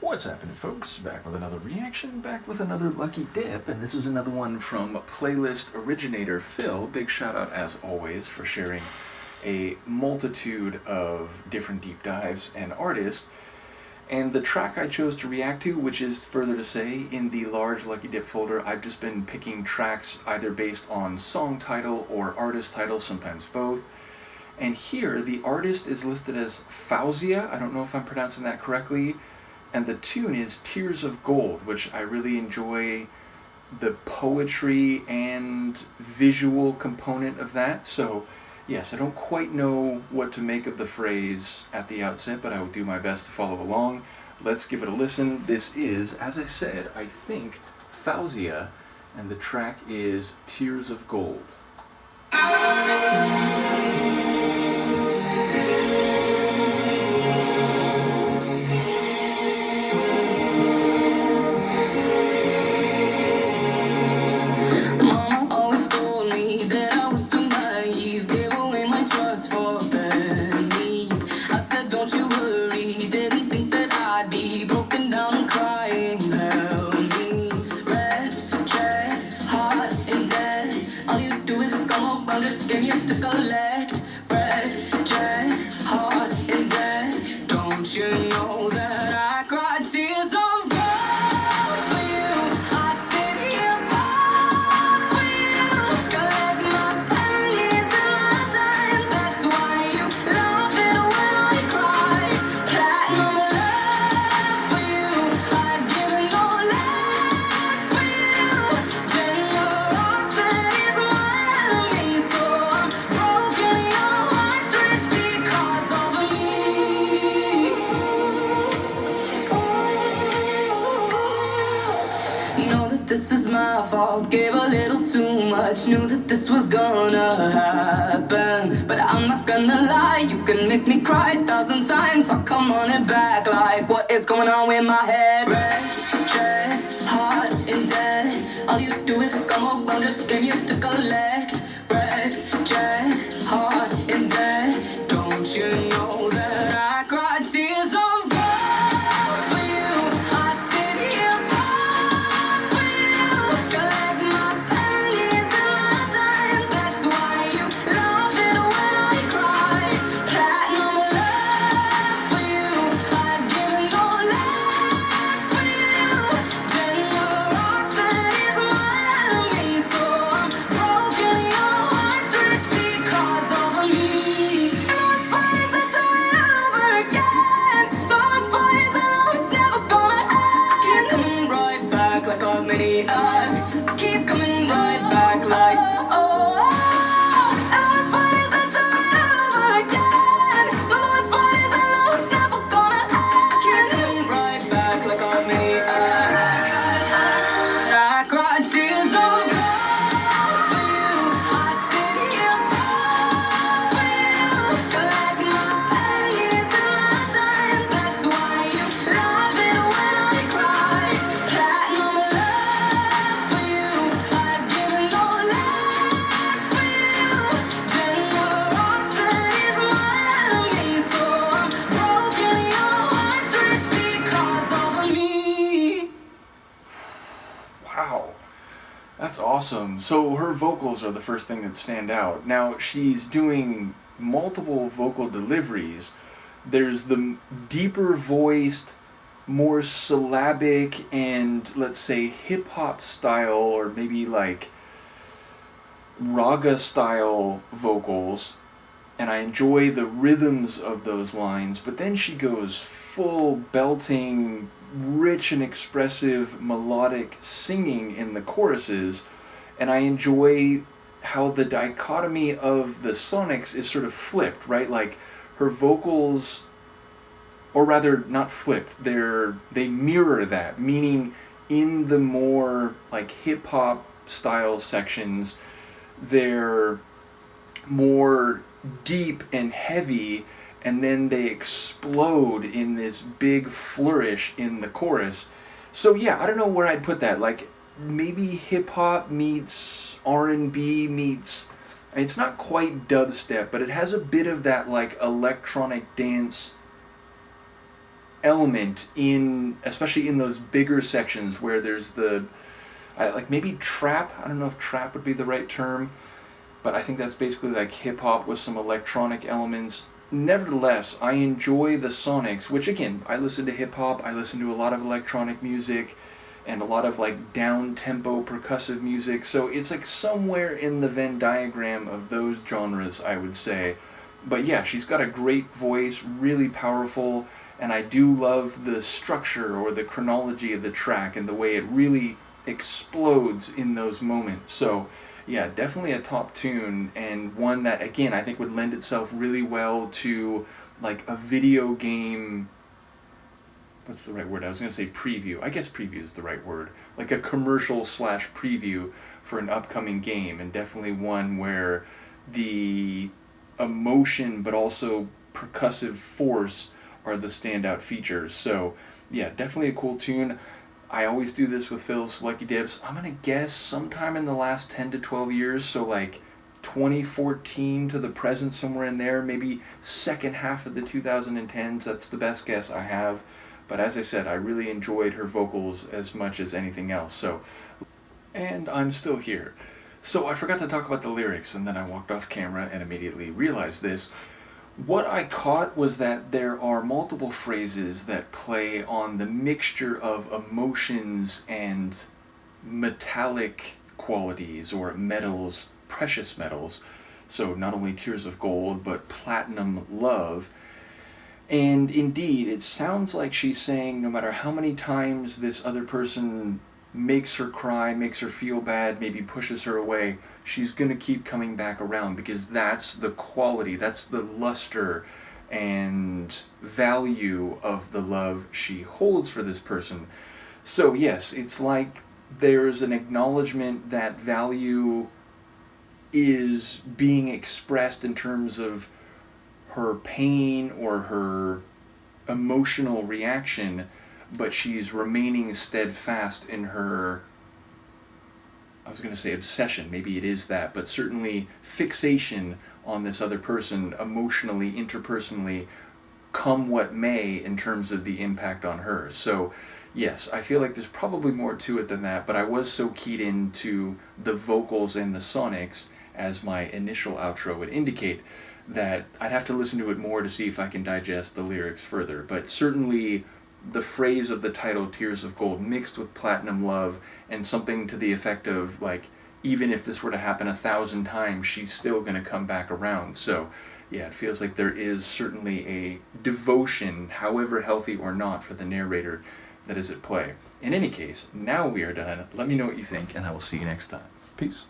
What's happening, folks? Back with another reaction, back with another lucky dip, and this is another one from playlist originator Phil. Big shout out, as always, for sharing a multitude of different deep dives and artists. And the track I chose to react to, which is further to say, in the large Lucky Dip folder, I've just been picking tracks either based on song title or artist title, sometimes both. And here, the artist is listed as Faouzia. I don't know if I'm pronouncing that correctly. And the tune is Tears of Gold, which I really enjoy the poetry and visual component of that. So, yes, I don't quite know what to make of the phrase at the outset, but I will do my best to follow along. Let's give it a listen. This is, as I said, I think, Faouzia, and the track is Tears of Gold. You know that I cried tears of gold for you. I sit here proud for you. Collect my pennies and my dimes. That's why you love it when I cry. Platinum love for you. I'd give it no less for you. Generosity's my enemy, so I'm broken. Your heart's rich because of me. Know that this is my fault, gave a little too much, knew that this was gonna happen. But I'm not gonna lie, you can make me cry 1,000 times. I'll come on it back like, what is going on with my head? Red, hot, and dead. All you do is come around, just game you to collect. Red, hot, and dead. Don't you know that I cried tears of gold for you? I sit here proud for you. Collect my pennies and my dimes. That's why you love it when I cry. Platinum love for you. I'd give it no less for you. Generosity's my enemy, so I'm broken. Your heart's rich because of me. And those boys that do it over again. Those boys that know it's never gonna end. Keep coming right back like a maniac. I keep coming right back like oh. And those boys that do it over again. Those boys that know it's never gonna end. Keep coming right back like a maniac. I cried tears of gold for you. I sit here proud for you. Collect my pennies and my dimes. That's why you love it when I cry. Platinum love for you. I'd give it no less for you. Generosity's my enemy, so I'm broken. Your heart's rich because of me. Wow, that's awesome. So her vocals are the first thing that stand out. Now, she's doing multiple vocal deliveries. There's the deeper voiced, more syllabic and, let's say, hip-hop style, or maybe like raga style vocals, and I enjoy the rhythms of those lines, but then she goes full belting, rich and expressive melodic singing in the choruses, and I enjoy how the dichotomy of the sonics is sort of flipped, right? Like her vocals, or rather not flipped, they mirror that, meaning in the more like hip hop style sections, they're more deep and heavy, and then they explode in this big flourish in the chorus. So yeah, I don't know where I'd put that. Like maybe hip hop meets R&B meets, it's not quite dubstep, but it has a bit of that like electronic dance element in, especially in those bigger sections where there's like maybe trap. I don't know if trap would be the right term, but I think that's basically like hip hop with some electronic elements. Nevertheless, I enjoy the sonics, which again, I listen to hip hop, I listen to a lot of electronic music, and a lot of like down tempo percussive music, so it's like somewhere in the Venn diagram of those genres, I would say. But yeah, she's got a great voice, really powerful, and I do love the structure or the chronology of the track and the way it really explodes in those moments. So yeah, definitely a top tune, and one that again I think would lend itself really well to like a video game. What's the right word? I was going to say preview. I guess preview is the right word. Like a commercial slash preview for an upcoming game, and definitely one where the emotion but also percussive force are the standout features. So yeah, definitely a cool tune. I always do this with Phil's Lucky Dips. I'm going to guess sometime in the last 10 to 12 years, so like 2014 to the present, somewhere in there, maybe second half of the 2010s. That's the best guess I have. But as I said, I really enjoyed her vocals as much as anything else. So, and I'm still here. So I forgot to talk about the lyrics, and then I walked off camera and immediately realized this. What I caught was that there are multiple phrases that play on the mixture of emotions and metallic qualities, or metals, precious metals. So not only Tears of Gold, but platinum love. And indeed, it sounds like she's saying no matter how many times this other person makes her cry, makes her feel bad, maybe pushes her away, she's going to keep coming back around, because that's the quality, that's the luster and value of the love she holds for this person. So yes, it's like there's an acknowledgement that value is being expressed in terms of her pain or her emotional reaction, but she's remaining steadfast in her, I was going to say obsession, maybe it is that, but certainly fixation on this other person emotionally, interpersonally, come what may in terms of the impact on her. So yes, I feel like there's probably more to it than that, but I was so keyed into the vocals and the sonics, as my initial outro would indicate, that I'd have to listen to it more to see if I can digest the lyrics further. But certainly the phrase of the title, Tears of Gold, mixed with platinum love, and something to the effect of, like, even if this were to happen 1,000 times, she's still going to come back around. So yeah, it feels like there is certainly a devotion, however healthy or not, for the narrator that is at play. In any case, now we are done. Let me know what you think, and I will see you next time. Peace.